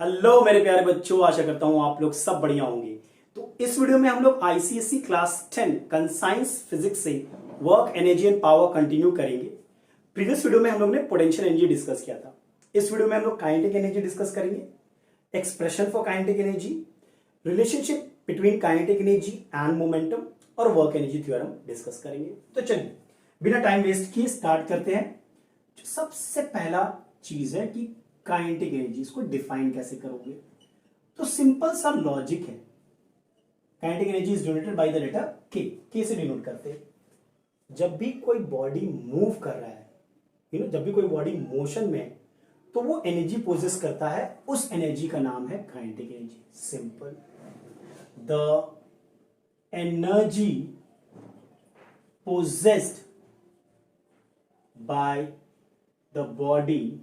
Hello मेरे प्यारे बच्चों, आशा करता हूं आप लोग सब बढ़िया होंगे। तो इस वीडियो में हम लोग आईसीएसई क्लास 10 कंसाइंस फिजिक्स से work energy and power continue करेंगे। प्रीवियस वीडियो में हम लोग ने पोटेंशियल एनर्जी डिस्कस किया था। इस वीडियो में हम लोग काइनेटिक एनर्जी डिस्कस करेंगे, expression for kinetic energy, relationship between kinetic energy and momentum और वर्क एनर्जी थ्योरम डिस्कस करेंगे। तो चलिए बिना टाइम वेस्ट किए स्टार्ट करते हैं। जो सबसे पहला चीज है कि काइनेटिक एनर्जी, इसको डिफाइन कैसे करोगे। तो सिंपल सा लॉजिक है। Kinetic energy is denoted by the letter K से डिनोट करते हैं। जब भी कोई बॉडी मूव कर रहा है, जब भी कोई बॉडी मोशन में है, तो वो एनर्जी पोजेस करता है, उस एनर्जी का नाम है kinetic energy. Simple. The energy possessed by the body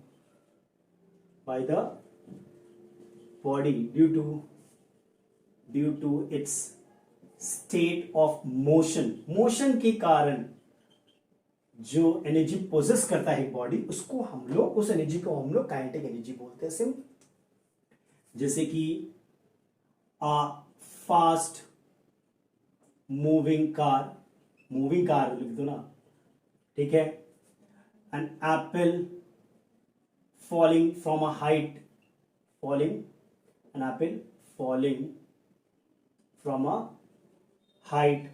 due to its state of motion के कारण जो एनर्जी पोजेस करता है बॉडी, उसको हम लोग, उस एनर्जी को हम लोग काइनेटिक एनर्जी बोलते हैं। सिंपल। जैसे कि फास्ट मूविंग कार लिख दो ना, ठीक है। An apple falling from a height, an apple falling from a height,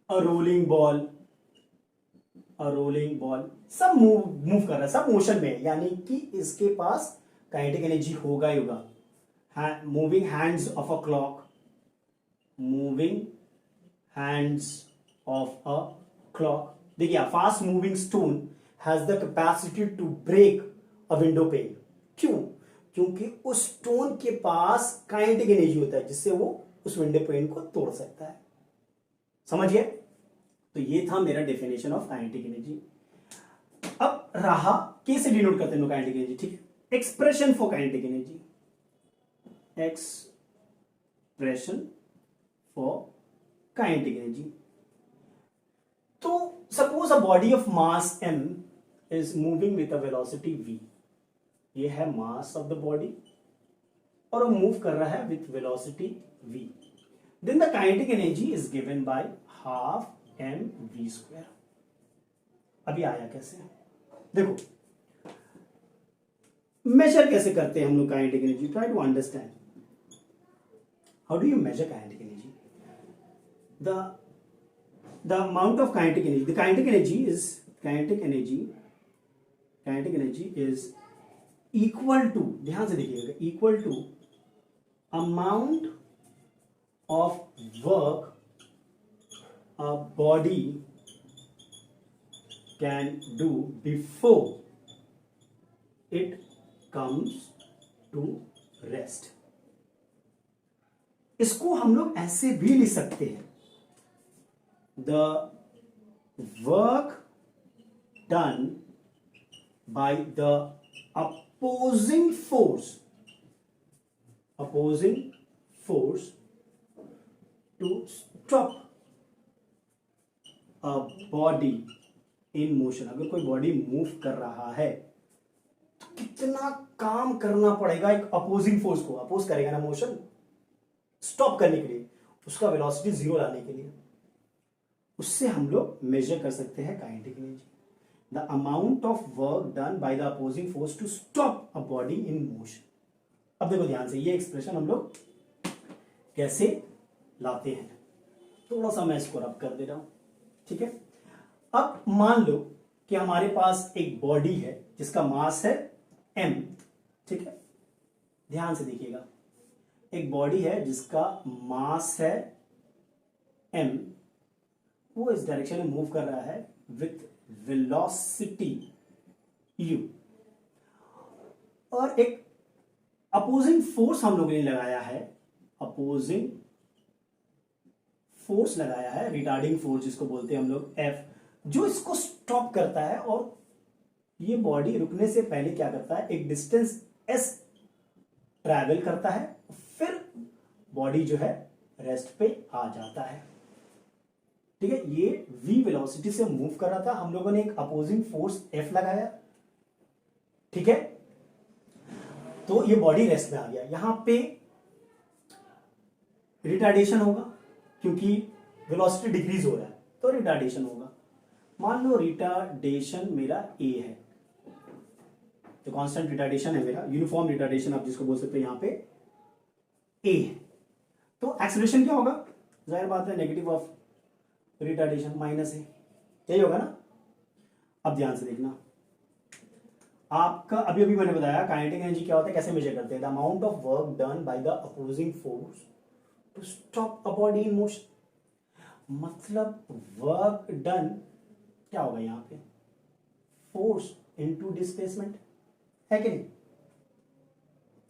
a rolling ball सब मूव कर रहा है, सब मोशन में है, यानी कि इसके पास काइनेटिक एनर्जी होगा ही होगा। Moving hands of a clock, देखिए fast moving stone has the capacity to break a window pane. क्यों? क्योंकि उस स्टोन के पास काइनेटिक एनर्जी होता है, जिससे वो उस विंडो पेन को तोड़ सकता है। समझिए। तो ये था मेरा डेफिनेशन ऑफ काइनेटिक एनर्जी। अब रहा कैसे डिनोट करते हैं काइनेटिक एनर्जी, ठीक है। Expression for kinetic energy, expression for kinetic energy. तो suppose a body of mass m is moving with a velocity v, ये है मास ऑफ द बॉडी और वो मूव कर रहा है with velocity v। Then the kinetic energy is given by half M V square. अभी आया कैसे, देखो मेजर कैसे करते हैं हम लोग kinetic energy. Try to understand how do you measure kinetic energy. The amount of kinetic energy, the kinetic energy is equal to, ध्यान से देखिएगा, equal to amount of work a body can do before it comes to rest. इसको हम लोग ऐसे भी लिख सकते हैं, the work done by the opposing force to stop a body in motion। अगर कोई बॉडी मूव कर रहा है तो कितना काम करना पड़ेगा एक अपोजिंग फोर्स को, अपोज करेगा ना मोशन, स्टॉप करने के लिए, उसका वेलोसिटी जीरो लाने के लिए। उससे हम लोग मेजर कर सकते हैं kinetic energy, the amount of work done by the opposing force to stop a body in motion। अब देखो ध्यान से, ये एक्सप्रेशन हम लोग कैसे लाते हैं। थोड़ा सा मैं इसको रब कर दे रहा हूं, ठीक है। अब मान लो कि हमारे पास एक बॉडी है जिसका मास है m, ठीक है। ध्यान से देखिएगा, एक बॉडी है जिसका मास है m, वो इस डायरेक्शन में मूव कर रहा है विथ वेलोसिटी u, और एक अपोजिंग फोर्स हम लोगों ने लगाया है, रिटार्डिंग फोर्स जिसको बोलते हैं हम लोग F, जो इसको स्टॉप करता है। और ये बॉडी रुकने से पहले क्या करता है, एक डिस्टेंस s ट्रैवल करता है, फिर बॉडी जो है रेस्ट पे आ जाता है, ठीक है। ये v वेलोसिटी से मूव कर रहा था, हम लोगों ने एक अपोजिंग फोर्स F लगाया, ठीक है। तो ये बॉडी रेस्ट में आ गया। यहां पे रिटार्डेशन होगा क्योंकि वेलोसिटी डिक्रीज हो रहा है, तो रिटार्डेशन होगा। मान लो रिटार्डेशन मेरा ए है, तो कांस्टेंट रिटार्डेशन है मेरा, यूनिफॉर्म रिटार्डेशन आप जिसको बोल सकते हो, यहां पे ए है। तो एक्सेलरेशन क्या होगा, जाहिर बात है नेगेटिव ऑफ रिटार्डेशन माइनस है, यही होगा ना। अब ध्यान से देखना, आपका अभी अभी मैंने बताया काइनेटिक एनर्जी क्या होता है, कैसे मेजर करते हैं, the amount of work done by the opposing force to stop a body in motion. मतलब वर्क डन क्या होगा यहां पे, फोर्स इनटू डिस्प्लेसमेंट, है कि नहीं,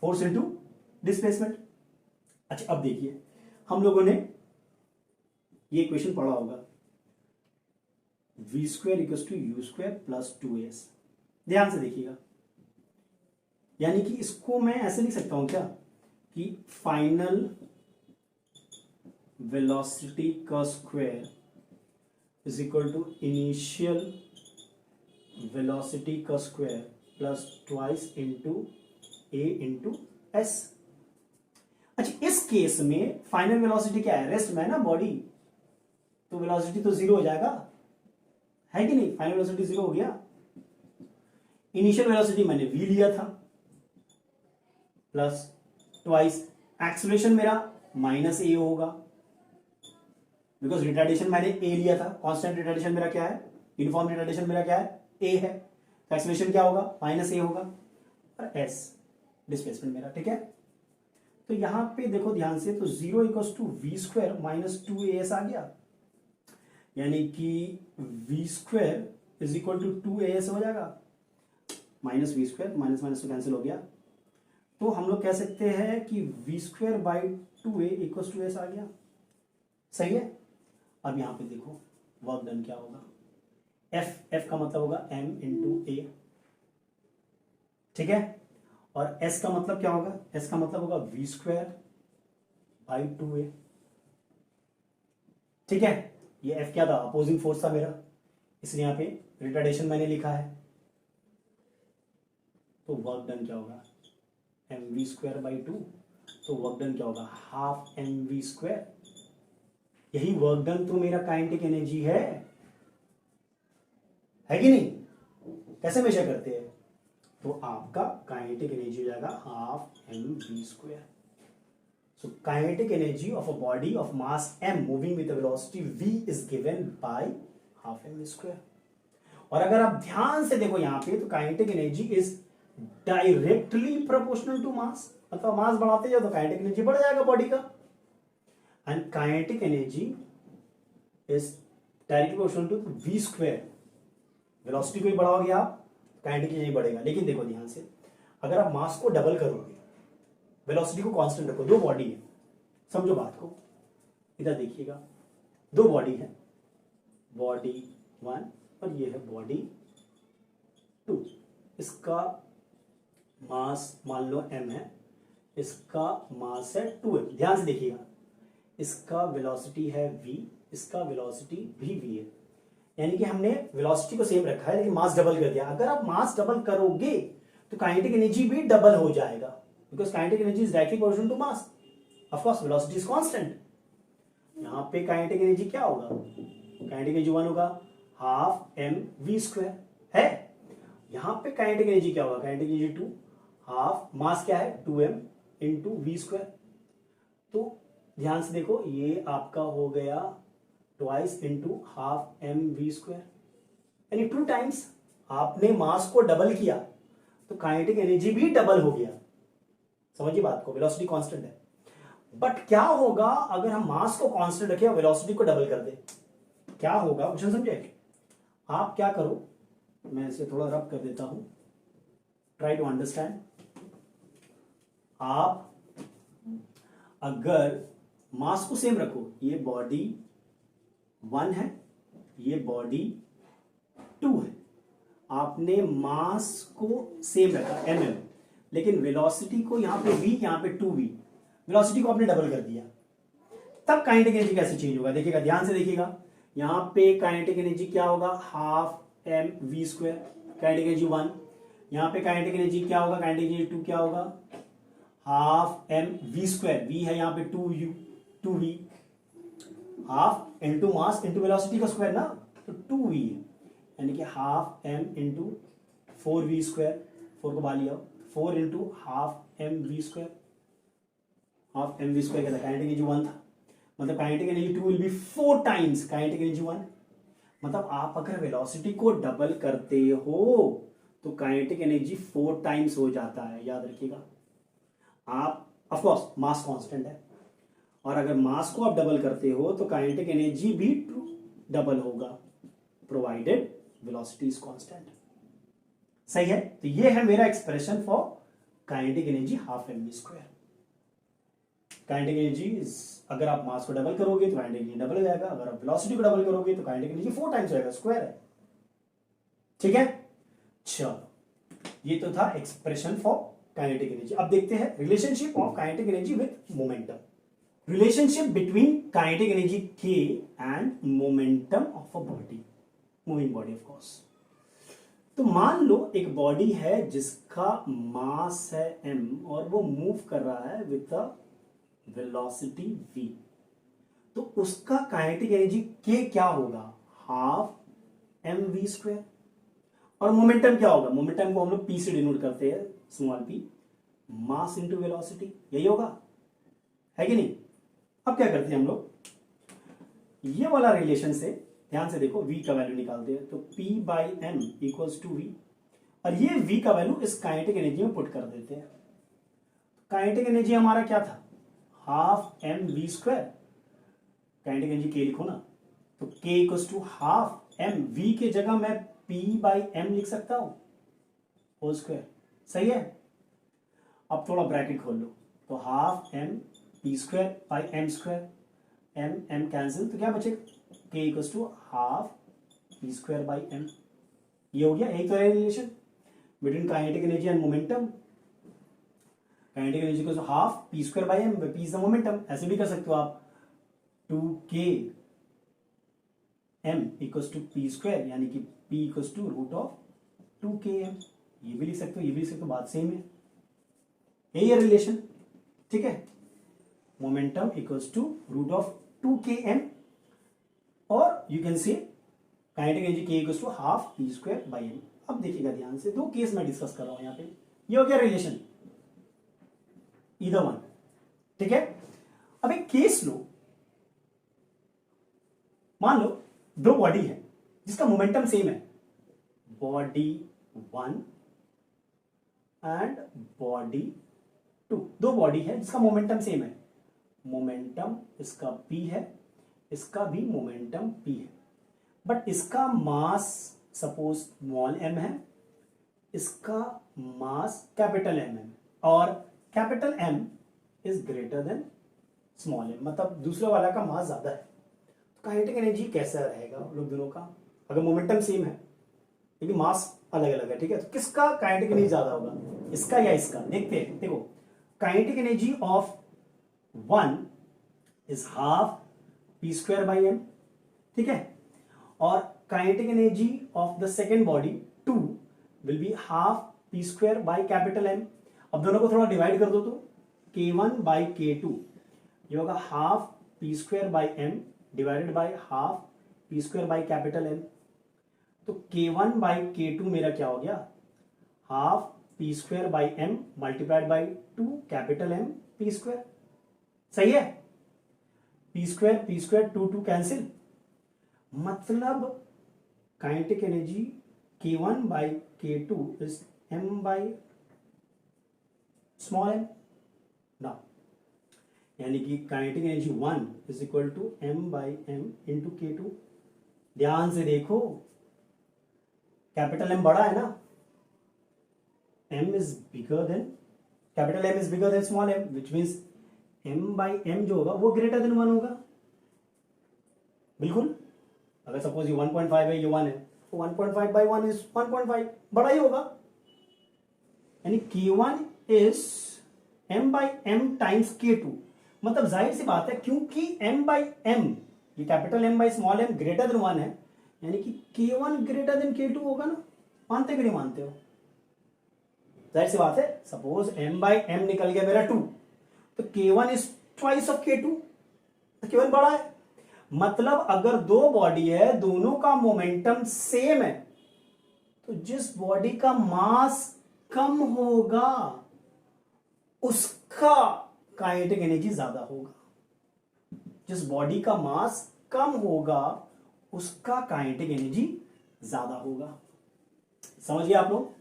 फोर्स इनटू डिस्प्लेसमेंट। अच्छा अब देखिए, हम लोगों ने ये इक्वेशन पढ़ा होगा, v square equal to U square plus 2s। ध्यान से देखिएगा, यानी कि इसको मैं ऐसे लिख सकता हूं क्या कि फाइनल वेलोसिटी का square is equal to initial velocity का square plus twice into A into S. अच्छा इस केस में फाइनल वेलोसिटी क्या है, रेस्ट में है ना बॉडी, तो वेलोसिटी तो जीरो हो जाएगा, है कि नहीं, फाइनल वेलोसिटी जीरो हो गया। इनिशियल वेलोसिटी मैंने v लिया था प्लस ट्वाइस, एक्सेलरेशन मेरा माइनस ए होगा बिकॉज रिटार्डेशन मैंने ए लिया था, कांस्टेंट रिटार्डेशन मेरा क्या है, यूनिफॉर्म रिटार्डेशन मेरा क्या है, ए है, तो एक्सेलरेशन क्या होगा, माइनस ए होगा, और एस डिस्प्लेसमेंट मेरा, ठीक है। तो यहां पे देखो ध्यान से, तो 0 equal to V square minus 2as आ गया, यानी कि v square is equal to 2as हो जाएगा, minus V square, minus minus तो कैंसिल हो गया, तो हम लोग कह सकते हैं कि v square by 2a equal to S आ गया, सही है। अब यहां पे देखो वर्क डन क्या होगा, f का मतलब होगा m इंटू ए, ठीक है, और s का मतलब क्या होगा, s का मतलब होगा v स्क्वायर बाई 2a, ठीक है। ये f क्या था, अपोजिंग फोर्स था मेरा, इसलिए यहां पे रिटार्डेशन मैंने लिखा है, तो वर्क डन क्या होगा, एम वी स्क्वायर बाई 2, तो वर्क डन क्या होगा, हाफ एम वी स्क्वायर। यही वर्क डन तो मेरा काइनेटिक एनर्जी है कि नहीं। कैसे मेजर करते हैं, तो आपका काइनेटिक एनर्जी हो जाएगा half M V square. So kinetic energy of a body of mass m moving with velocity v is given by half M V square. और अगर आप ध्यान से देखो यहां पे, तो kinetic energy is directly proportional to mass, मतलब मास बढ़ाते जाओ तो काइनेटिक एनर्जी बढ़ जाएगा बॉडी का, and kinetic energy is directly proportional to v square. Velocity को ही बढ़ाओगे आप, काइनेटिक एनर्जी बढ़ेगा। लेकिन देखो ध्यान से, अगर आप मास को डबल करोगे, वेलोसिटी को कांस्टेंट रखो, दो बॉडी है, समझो बात को, इधर देखिएगा, दो बॉडी है, बॉडी 1 और ये है बॉडी 2, इसका मास मान लो m है, इसका मास है 2m। ध्यान से देखिएगा, इसका वेलोसिटी है v, इसका वेलोसिटी भी v है, यानी कि हमने वेलोसिटी को सेम रखा है लेकिन मास डबल कर दिया। अगर आप मास डबल करोगे तो काइनेटिक एनर्जी भी डबल हो जाएगा, because kinetic energy is directly proportional to mass, of course velocity is constant. यहां पे काइनेटिक एनर्जी क्या होगा, काइनेटिक एनर्जी 1 होगा हाफ एम वी स्क्वायर है। यहां पे काइनेटिक एनर्जी क्या होगा, काइनेटिक एनर्जी 2 हाफ, मास क्या है 2m इंटू वी स्क्वायर। तो ध्यान से देखो, ये आपका हो गया twice into half M V square, यानी 2 टाइम्स आपने मास को डबल किया तो काइनेटिक एनर्जी भी डबल हो गया। समझिए बात को, वेलोसिटी कांस्टेंट है, बट क्या होगा अगर हम मास को कांस्टेंट रखें और वेलोसिटी को डबल कर दे, क्या होगा, क्वेश्चन समझे। आप क्या करो, मैं इसे थोड़ा रब कर देता हूं, ट्राई टू अंडरस्टैंड। आप अगर मास को सेम रखो, ये बॉडी 1 है, ये बॉडी 2 है, आपने मास को सेम रखा mm, लेकिन वेलोसिटी को यहां पे v, यहां पे 2v, वेलोसिटी को आपने डबल कर दिया, तब काइनेटिक एनर्जी कैसे चेंज होगा, देखिएगा ध्यान से देखिएगा। यहां पे काइनेटिक एनर्जी क्या होगा, half M V square, kinetic energy 1, यहां पे काइनेटिक एनर्जी क्या होगा, काइनेटिक एनर्जी 2 क्या होगा, half M V square, V है यहाँ पे 2u 2v, half into mass into velocity का स्क्वायर ना, तो 2v है, यानी कि half M into 4v square, 4 को बाहर लिया, 4 into half M V square, half M V square क्या था, काइनेटिक एनर्जी 1 था, मतलब kinetic energy 2 will be 4 times kinetic energy 1। मतलब आप अगर वेलोसिटी को डबल करते हो तो काइनेटिक एनर्जी 4 टाइम्स हो जाता है, याद रखिएगा आप। ऑफ कोर्स मास कांस्टेंट है, और अगर मास को आप डबल करते हो तो काइनेटिक एनर्जी भी डबल होगा, प्रोवाइडेड वेलोसिटी इज कांस्टेंट। सही है, तो ये है मेरा expression for kinetic energy half M V square. Kinetic energy अगर आप मास को डबल करोगे तो काइनेटिक एनर्जी डबल हो जाएगा, अगर आप वेलोसिटी को डबल करोगे तो काइनेटिक एनर्जी 4 टाइम्स हो जाएगा, स्क्वायर है। ठीक है, चलो ये तो था एक्सप्रेशन फॉर काइनेटिक एनर्जी। अब देखते हैं relationship of kinetic energy with momentum. Relationship between kinetic energy के and momentum of a body, moving body of course. तो मान लो एक बॉडी है जिसका मास है m और वो मूव कर रहा है विद अ वेलोसिटी v, तो उसका काइनेटिक एनर्जी k क्या होगा, हाफ एम वी स्क्वायर। और मोमेंटम क्या होगा, मोमेंटम को हम लोग p से डिनोट करते हैं, स्मॉल p, मास इंटू वेलोसिटी, यही होगा, है कि नहीं। अब क्या करते हैं हम लोग, ये वाला रिलेशन से ध्यान से देखो, v का वैल्यू निकालते हैं, तो p by M equals to v, और ये v का वैल्यू इस काइनेटिक एनर्जी में पुट कर देते हैं। काइनेटिक एनर्जी हमारा क्या था, half M V square, kinetic energy k लिखो ना, तो k equals to half M, v के जगह मैं p बाई एम लिख सकता हूं, होल स्क्वायर। सही है, अब थोड़ा ब्रैकेट खोल लो, तो half M P square by M square, M M cancel, तो क्या बचेगा, k equals to half P square by M. ये हो गया, एक तो है relation between kinetic energy and momentum. Kinetic energy equals to half P square by M, P is the momentum. ऐसे भी कर सकते हो आप, 2k m equals to P square, यानी कि p equals to root of 2km, ये भी लिख सकते हो, ये भी लिख सकते हो, बात सेम है, यही है रिलेशन। ठीक है, momentum equals to root of 2km, और you can say kinetic energy k equals to half P square by M. अब देखिएगा ध्यान से, दो केस मैं डिस्कस कर रहा हूं यहाँ पे, ये हो गया रिलेशन, ईदर वन। ठीक है, अब एक केस लो, मान लो दो बॉडी है जिसका मोमेंटम सेम है, बॉडी 1 एंड बॉडी 2, दो बॉडी है जिसका मोमेंटम सेम है, मोमेंटम इसका p है, इसका भी मोमेंटम p है, बट इसका मास सपोज स्मॉल m है, इसका मास कैपिटल M है, और capital M is greater than small m, मतलब दूसरे वाला का मास ज्यादा है। तो काइनेटिक एनर्जी कैसा रहेगा लोग दोनों का, अगर मोमेंटम सेम है लेकिन मास अलग अलग है, ठीक है, तो किसका काइनेटिक एनर्जी ज्यादा होगा, इसका या इसका। देखते हैं, देखो kinetic energy of 1 is half P square by M, ठीक है, और kinetic energy of the second body 2 will be half P square by capital M. अब दोनों को थोड़ा डिवाइड कर दो, तो k1 बाई k2, ये होगा half P square by M divided by half P square by capital M. तो k1 बाई k2 मेरा क्या हो गया, half P square by M multiplied by 2 capital M P square. सही है, पी स्क्वायर 2 कैंसिल, मतलब kinetic energy k1 by k2 is m by small m ना, यानी कि काइनेटिक energy 1 is equal to m by M into k2। ध्यान से देखो, कैपिटल M बड़ा है ना, m is bigger than, capital M is bigger than small m, which means m by m जो होगा वो ग्रेटर देन 1 होगा, बिल्कुल। अगर सपोज ये 1.5 है, ये 1 है, तो 1.5 बाई 1 इज 1.5, बड़ा ही होगा, यानी k1 is m by m times k2। मतलब जाहिर सी बात है, क्योंकि m बाई m, ये capital M by small m greater than 1 है, यानी कि k1 ग्रेटर देन k2 होगा ना, मानते कि नहीं मानते हो, जाहिर सी बात है, सपोज m बाई एम निकल गया मेरा 2, तो k1 is twice of k2, तो k1 बड़ा है। मतलब अगर दो बॉडी है, दोनों का मोमेंटम सेम है, तो जिस बॉडी का मास कम होगा उसका काइनेटिक एनर्जी ज्यादा होगा। जिस बॉडी का मास कम होगा उसका काइनेटिक एनर्जी ज्यादा होगा। समझ गए आप लोग?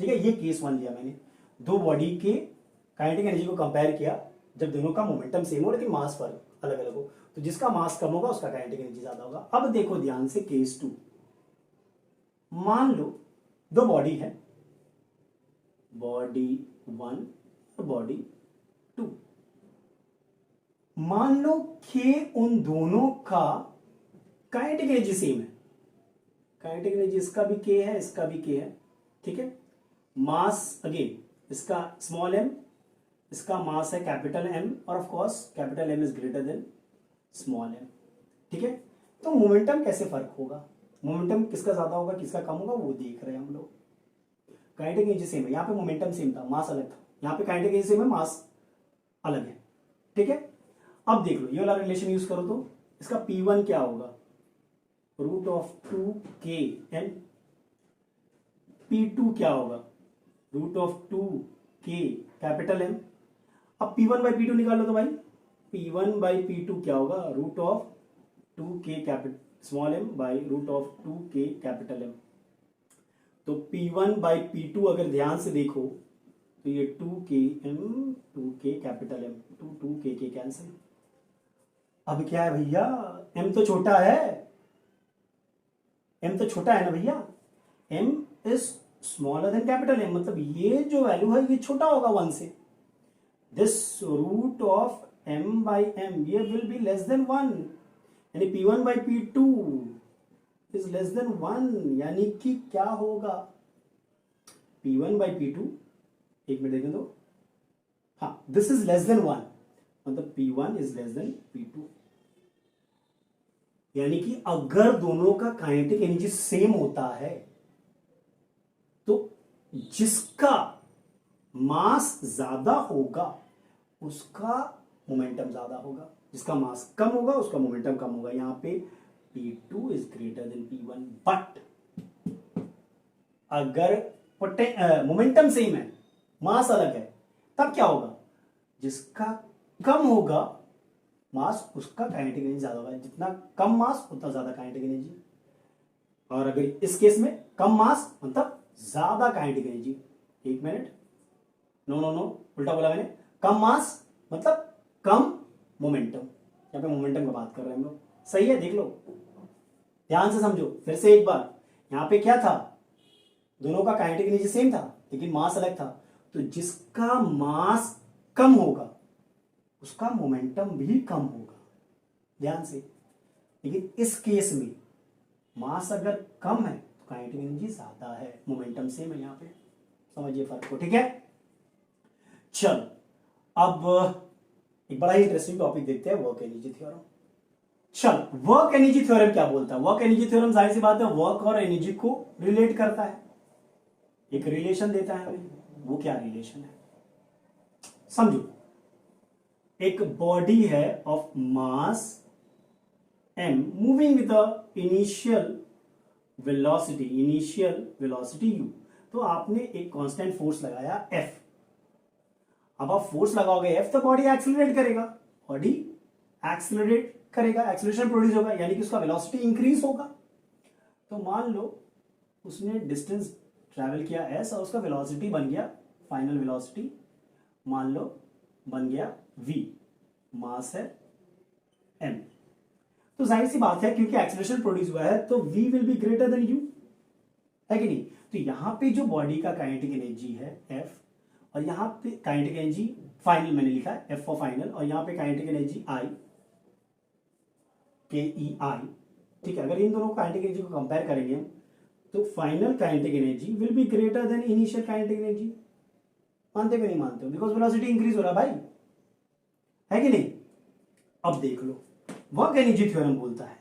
ठीक है, ये केस 1 लिया मैंने, दो बॉडी के काइनेटिक एनर्जी को कंपेयर किया जब दोनों का मोमेंटम सेम हो लेकिन मास फर्क अलग अलग हो, तो जिसका मास कम होगा उसका काइनेटिक एनर्जी ज्यादा होगा। अब देखो ध्यान से केस 2, मान लो दो बॉडी है, बॉडी 1 और बॉडी 2। मान लो कि उन दोनों का काइनेटिक एनर्जी सेम है, काइनेटिक एनर्जी इसका भी k है, इसका भी k है, ठीक है। मास अगेन इसका स्मॉल m, इसका मास है कैपिटल M, और of course capital M is greater than small m, ठीक है। तो मोमेंटम कैसे फर्क होगा, मोमेंटम किसका ज्यादा होगा किसका कम होगा वो देख रहे हैं हम लोग। काइनेटिक एनर्जी सेम है, यहाँ पे मोमेंटम सेम था, मास अलग था, यहाँ पे काइनेटिक एनर्जी सेम है, मास अलग है, ठीक है। अब देख लो ये वाला रिलेशन यूज करो तो इसका P1 क्या होगा, रूट ऑफ 2kn, P2 क्या होगा, root of 2k capital M। अब P1 बाई P2 निकाल लो तो भाई P1 बाई P2 क्या होगा, root of 2k capital small m by root of 2k capital M। तो P1 बाई P2 अगर ध्यान से देखो तो ये 2km 2k capital M, 2k cancel. अब क्या है भैया, m तो छोटा है, m तो छोटा है ना भैया, m is smaller than capital M, मतलब ये जो वैल्यू है ये छोटा होगा 1 से। This root of m by m ये विल बी लेस देन 1, यानी P1 by P2 is less than 1, यानी कि क्या होगा P1 बाई P2, एक मिनट देखें तो, हाँ दिस इज लेस देन 1, मतलब P1 is less than P2, यानी कि अगर दोनों का काइनेटिक एनर्जी सेम होता है तो जिसका मास ज्यादा होगा उसका मोमेंटम ज्यादा होगा, जिसका मास कम होगा उसका मोमेंटम कम होगा। यहां पे P2 is greater than P1, but अगर मोमेंटम सेम है मास अलग है तब क्या होगा, जिसका कम होगा मास उसका काइनेटिक एनर्जी ज्यादा होगा, जितना कम मास उतना ज्यादा काइनेटिक एनर्जी। और अगर इस केस में कम मास मतलब ज्यादा काइनेटिक एनर्जी, एक मिनट, नो नो नो उल्टा बोला मैंने, कम मास मतलब कम मोमेंटम, यहाँ पे मोमेंटम की बात कर रहे हैं हम लोग, सही है, देख लो ध्यान से समझो फिर से एक बार। यहाँ पे क्या था, दोनों का काइनेटिक एनर्जी सेम था लेकिन मास अलग था, तो जिसका मास कम होगा उसका मोमेंटम भी कम होगा, ध्यान से। लेकिन इस केस में मास अगर कम है तो काइनेटिक एनर्जी ज्यादा है, मोमेंटम सेम है, यहाँ पे समझिए फर्क को, ठीक है। चलो अब एक बड़ा ही इंटरेस्टिंग टॉपिक देखते हैं, वर्क एनर्जी थ्योरम। चलो वर्क एनर्जी थ्योरम क्या बोलता है, वर्क एनर्जी थ्योरम जाहिर सी बात है वर्क और एनर्जी को रिलेट करता है, एक रिलेशन देता है हमें। वो क्या रिलेशन है समझो, एक बॉडी है of mass m moving with initial velocity u, तो आपने एक कांस्टेंट फोर्स लगाया F। अब आप फोर्स लगाओगे F तो बॉडी एक्सेलरेट करेगा, बॉडी एक्सेलरेट करेगा, एक्सेलरेशन प्रोड्यूस होगा, यानी कि उसका वेलोसिटी इंक्रीज होगा। तो मान लो उसने डिस्टेंस ट्रैवल किया s और उसका वेलोसिटी बन गया, फाइनल वेलोसिटी मान लो बन गया v, मास है m। तो जाहिर सी बात है क्योंकि एक्सेलरेशन प्रोड्यूस हुआ है तो v will be greater than u, है कि नहीं। तो यहां पे जो बॉडी का काइनेटिक एनर्जी है f, और यहां पे काइनेटिक एनर्जी फाइनल मैंने लिखा है f फॉर फाइनल, और यहां पे काइनेटिक एनर्जी I KEI, ठीक है। अगर इन दोनों काइनेटिक एनर्जी को कंपेयर करेंगे हम तो final kinetic energy will be greater than initial kinetic energy, मानते हो नहीं मानते हो, बिकॉज वेलोसिटी इंक्रीज हो रहा भाई, है कि नहीं। अब देख लो वर्क एनर्जी थ्योरम बोलता है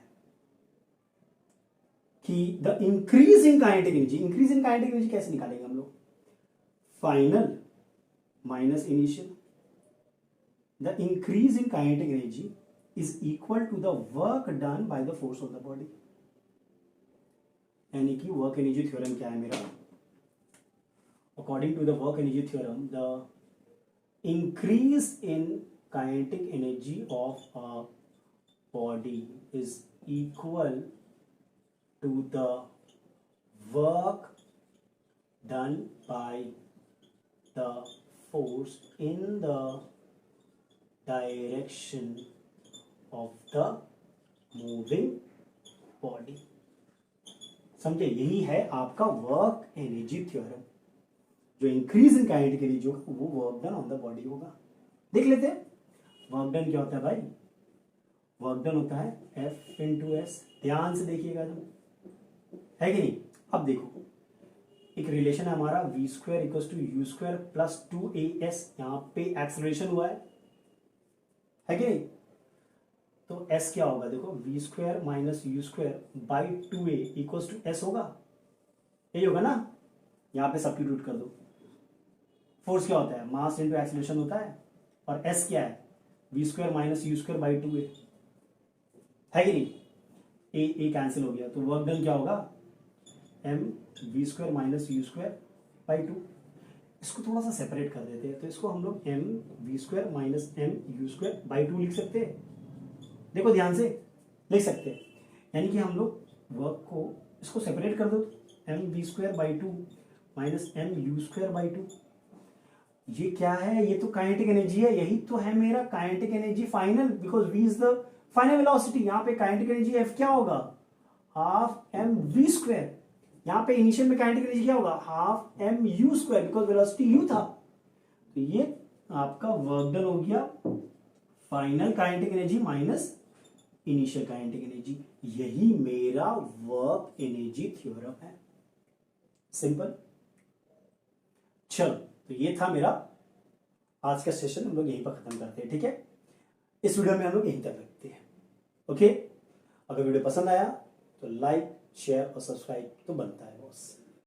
कि the increase in kinetic energy, increase in kinetic energy कैसे निकालेंगे हम लोग, final minus initial, the increase in kinetic energy is equal to the work done by the force of the body. यानी कि work energy theorem क्या है मेरा? According to the work energy theorem, the increase in kinetic energy of a body is equal to the work done by the force in the direction of the moving body। समझे? यही है आपका work energy theorem. जो increase in kinetic energy होगा वो work done on the body होगा। देख लेते हैं वर्क डन क्या होता है भाई। वर्क डन होता है F इंटू एस। ध्यान से देखिएगा जो है कि नहीं। अब देखो एक रिलेशन है हमारा v square equal to U square plus 2as। यहाँ पे एक्सेलरेशन हुआ है कि नहीं। तो s क्या होगा? देखो v square minus U square by 2a equal to S होगा। यही होगा ना। यहाँ पे सब्स्टिट्यूट कर दो। फोर्स क्या होता है? मास इंटू एक्सेलरेशन होता है। और s क्या है? v square minus U square by 2a है कि नहीं। ए कैंसिल हो गया तो वर्क डन क्या होगा? M V square minus U square by 2। इसको थोड़ा सा सेपरेट कर देते हैं तो इसको हम लोग M V square minus M U square by 2 लिख सकते हैं। देखो ध्यान से लिख सकते हैं। यानी कि हम लोग वर्क को इसको सेपरेट कर दो। M V square by 2 minus M U square by 2। ये क्या है? ये तो काइनेटिक एनर्जी है। यही तो है मेरा kinetic energy final, because V is the final velocity. यहाँ पे काइनेटिक एनर्जी एफ क्या होगा? Half M V square. यहाँ पे इनिशियल में काइनेटिक एनर्जी क्या होगा? Half M U square, because velocity U था। तो ये आपका वर्क डन हो गया final kinetic energy minus initial kinetic energy. यही मेरा वर्क एनर्जी थ्योरम है। सिंपल। चलो तो ये था मेरा आज का सेशन। हम लोग यहीं पर खत्म करते हैं। ठीक है, इस वीडियो में हम लोग यहीं तक रखते हैं। ओके, अगर वीडियो पसंद आया तो लाइक शेयर और सब्सक्राइब तो बनता है बॉस।